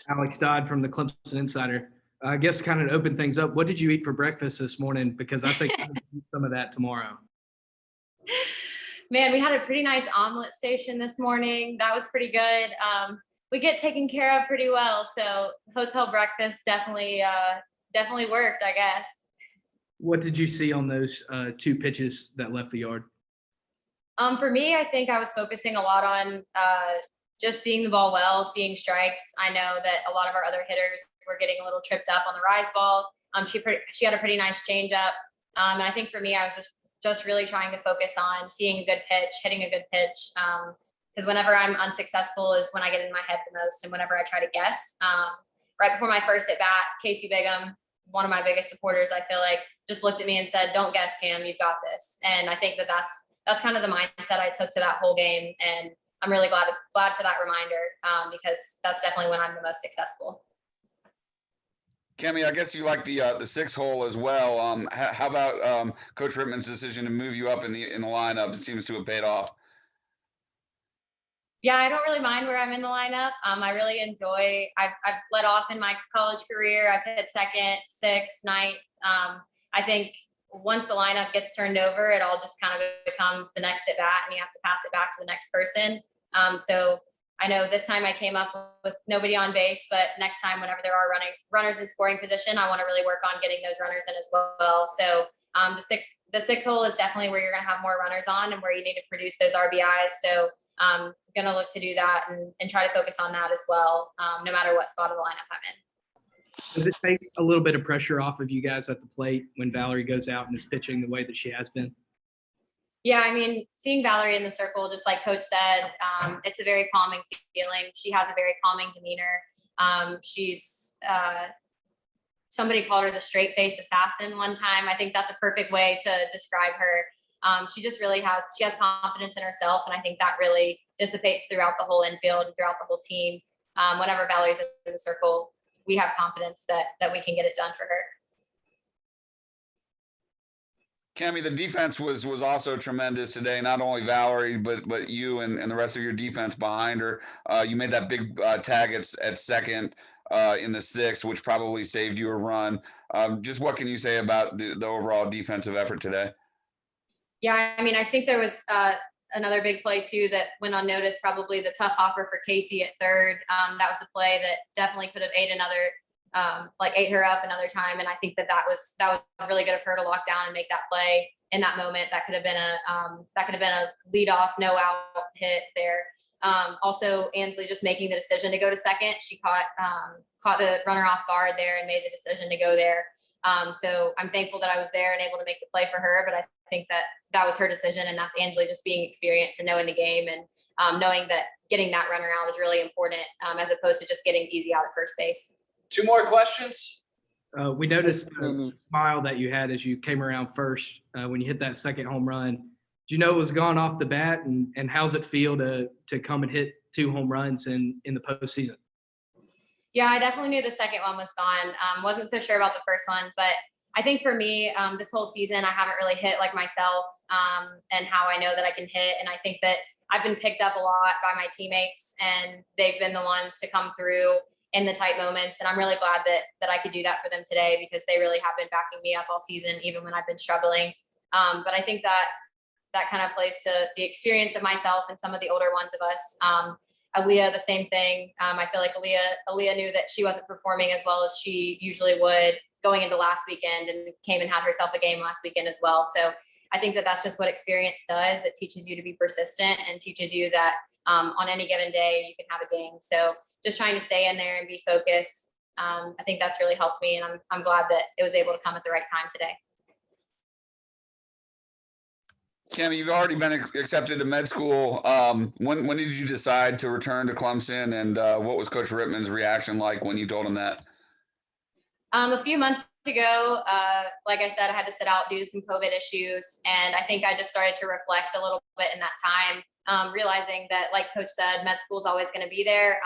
Alex Dodd from the Clemson Insider. I guess kind of to open things up, what did you eat for breakfast this morning? Because I think I'm gonna eat some of that tomorrow. Man, we had a pretty nice omelet station this morning. That was pretty good. We get taken care of pretty well, so hotel breakfast definitely worked, I guess. What did you see on those two pitches that left the yard? For me, I think I was focusing a lot on just seeing the ball well, seeing strikes. I know that a lot of our other hitters were getting a little tripped up on the rise ball. She had a pretty nice changeup, and I think for me, I was just really trying to focus on seeing a good pitch, hitting a good pitch. Because whenever I'm unsuccessful is when I get in my head the most, and whenever I try to guess. Right before my first at bat, Casey Bigham, one of my biggest supporters, I feel like, just looked at me and said, "Don't guess, Cam, you've got this." And I think that's kind of the mindset I took to that whole game, and I'm really glad for that reminder, because that's definitely when I'm the most successful. Cammy, I guess you like the 6 hole as well. How about Coach Rittman's decision to move you up in the lineup? It seems to have paid off. Yeah, I don't really mind where I'm in the lineup. I really enjoy. I've led off in my college career. I've hit second, sixth, ninth. I think once the lineup gets turned over, it all just kind of becomes the next at bat, and you have to pass it back to the next person. So I know this time I came up with nobody on base, but next time, whenever there are runners in scoring position, I want to really work on getting those runners in as well. So the six hole is definitely where you're going to have more runners on and where you need to produce those RBIs. So I'm going to look to do that and try to focus on that as well, no matter what spot of the lineup I'm in. Does it take a little bit of pressure off of you guys at the plate when Valerie goes out and is pitching the way that she has been? Yeah, I mean, seeing Valerie in the circle, just like Coach said, it's a very calming feeling. She has a very calming demeanor. She's somebody called her the straight face assassin one time. I think that's a perfect way to describe her. She just really has confidence in herself, and I think that really dissipates throughout the whole infield and throughout the whole team. Whenever Valerie's in the circle, we have confidence that we can get it done for her. Cammy, the defense was also tremendous today. Not only Valerie, but you and the rest of your defense behind her. You made that big tag at second in the sixth, which probably saved you a run. Just what can you say about the overall defensive effort today? Yeah, I mean, I think there was another big play too that went unnoticed. Probably the tough hopper for Casey at third. That was a play that definitely could have ate her up another time. And I think that was really good of her to lock down and make that play in that moment. That could have been a lead off, no out hit there. Also Ansley just making the decision to go to second. She caught the runner off guard there and made the decision to go there. So I'm thankful that I was there and able to make the play for her, but I think that was her decision, and that's Ansley just being experienced and knowing the game and knowing that getting that runner out is really important, as opposed to just getting easy out at first base. 2 more questions. We noticed the smile that you had as you came around first when you hit that second home run. Did you know it was gone off the bat, and how's it feel to come and hit 2 home runs in the postseason? Yeah, I definitely knew the second one was gone. Wasn't so sure about the first one, but I think for me, this whole season, I haven't really hit like myself, and how I know that I can hit. And I think that I've been picked up a lot by my teammates, and they've been the ones to come through in the tight moments. And I'm really glad that I could do that for them today, because they really have been backing me up all season, even when I've been struggling. But I think that kind of plays to the experience of myself and some of the older ones of us. Aaliyah, the same thing. I feel like Aaliyah knew that she wasn't performing as well as she usually would going into last weekend, and came and had herself a game last weekend as well. So I think that that's just what experience does. It teaches you to be persistent and teaches you that on any given day you can have a game. So just trying to stay in there and be focused. I think that's really helped me, and I'm glad that it was able to come at the right time today. Cammy, you've already been accepted to med school. When did you decide to return to Clemson, and what was Coach Rittman's reaction like when you told him that? A few months ago, like I said, I had to sit out due to some COVID issues, and I think I just started to reflect a little bit in that time, realizing that, like Coach said, med school is always going to be there.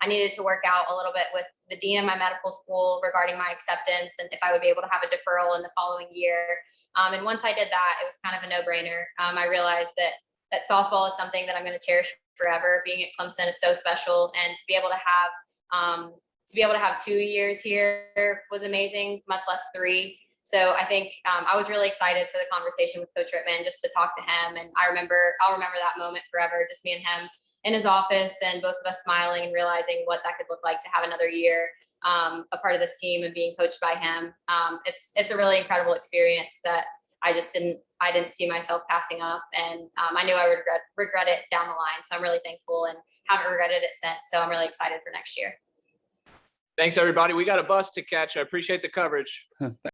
I needed to work out a little bit with the dean of my medical school regarding my acceptance and if I would be able to have a deferral in the following year. And once I did that, it was kind of a no-brainer. I realized that softball is something that I'm going to cherish forever. Being at Clemson is so special, and to be able to have to be able to have 2 years here was amazing, much less 3. So I think I was really excited for the conversation with Coach Rittman, just to talk to him. And I'll remember that moment forever, just me and him in his office and both of us smiling and realizing what that could look like to have another year a part of this team and being coached by him. It's a really incredible experience that I didn't see myself passing up. And I knew I would regret it down the line. So I'm really thankful and haven't regretted it since. So I'm really excited for next year. Thanks, everybody. We got a bus to catch. I appreciate the coverage.